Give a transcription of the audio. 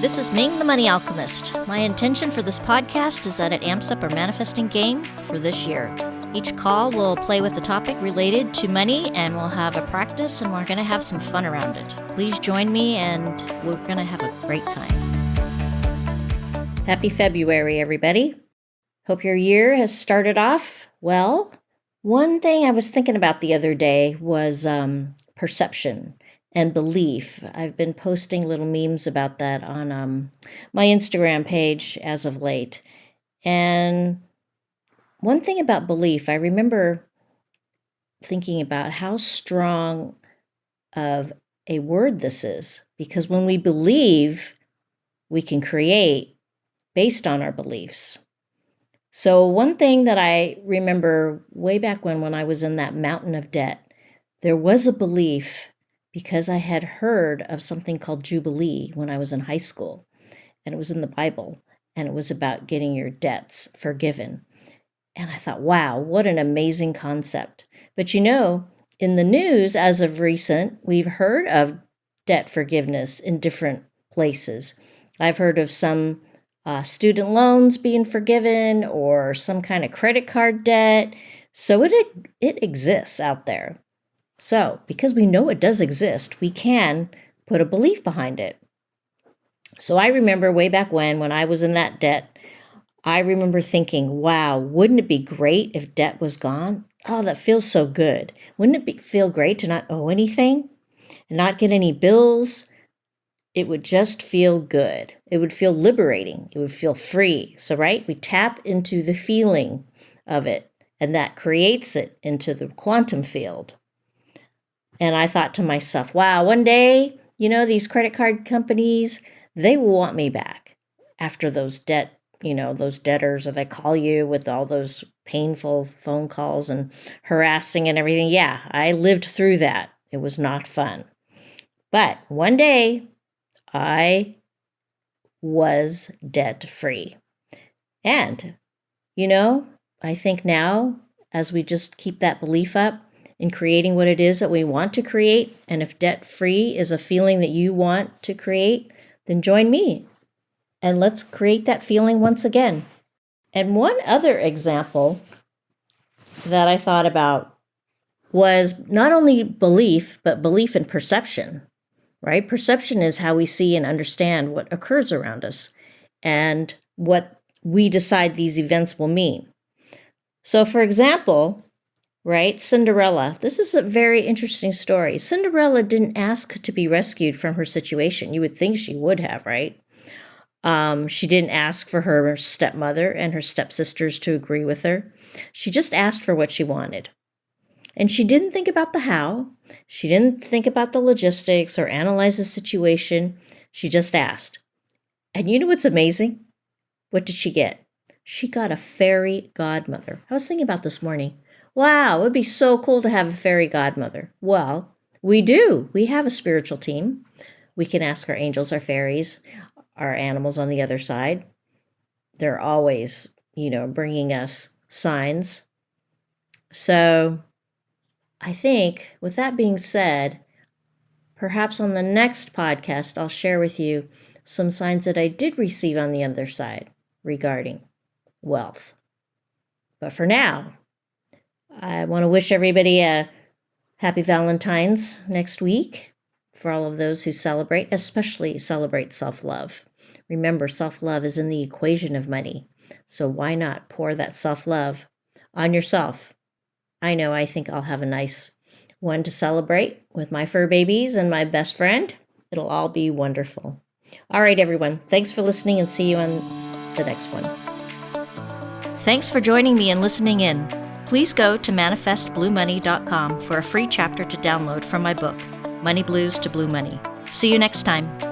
This is Ming the Money Alchemist. My intention for this podcast is that it amps up our manifesting game for this year. Each call will play with a topic related to money, and we'll have a practice, and we're going to have some fun around it. Please join me, and we're going to have a great time. Happy February, everybody. Hope your year has started off well. One thing I was thinking about the other day was perception and belief. I've been posting little memes about that on my Instagram page as of late. And one thing about belief, I remember thinking about how strong of a word this is. Because when we believe, we can create based on our beliefs. So one thing that I remember way back when I was in that mountain of debt, there was a belief because I had heard of something called Jubilee when I was in high school, and it was in the Bible, and it was about getting your debts forgiven. And I thought, wow, what an amazing concept. But you know, in the news as of recent, we've heard of debt forgiveness in different places. I've heard of some student loans being forgiven or some kind of credit card debt. So it exists out there. So because we know it does exist, we can put a belief behind it. So I remember way back when I was in that debt, I remember thinking, wow, wouldn't it be great if debt was gone? Oh, that feels so good. Wouldn't it feel great to not owe anything and not get any bills? It would just feel good. It would feel liberating. It would feel free. So, right, we tap into the feeling of it, and that creates it into the quantum field. And I thought to myself, wow, one day, these credit card companies, they will want me back after those those debtors, or they call you with all those painful phone calls and harassing and everything. Yeah, I lived through that. It was not fun. But one day, I was debt-free. And, I think now, as we just keep that belief up in creating what it is that we want to create, and if debt-free is a feeling that you want to create, then join me. And let's create that feeling once again. And one other example that I thought about was not only belief, but belief in perception. Right? Perception is how we see and understand what occurs around us and what we decide these events will mean. So, for example, right, Cinderella, this is a very interesting story. Cinderella didn't ask to be rescued from her situation. You would think she would have, right? She didn't ask for her stepmother and her stepsisters to agree with her. She just asked for what she wanted. And she didn't think about the how. She didn't think about the logistics or analyze the situation. She just asked. And you know what's amazing? What did she get? She got a fairy godmother. I was thinking about this morning. Wow, it would be so cool to have a fairy godmother. Well, we do. We have a spiritual team. We can ask our angels, our fairies, our animals on the other side. They're always, bringing us signs. So I think, with that being said, perhaps on the next podcast, I'll share with you some signs that I did receive on the other side regarding wealth. But for now, I want to wish everybody a happy Valentine's next week for all of those who celebrate, especially celebrate self-love. Remember, self-love is in the equation of money. So why not pour that self-love on yourself? I think I'll have a nice one to celebrate with my fur babies and my best friend. It'll all be wonderful. All right, everyone. Thanks for listening, and see you on the next one. Thanks for joining me and listening in. Please go to manifestbluemoney.com for a free chapter to download from my book, Money Blues to Blue Money. See you next time.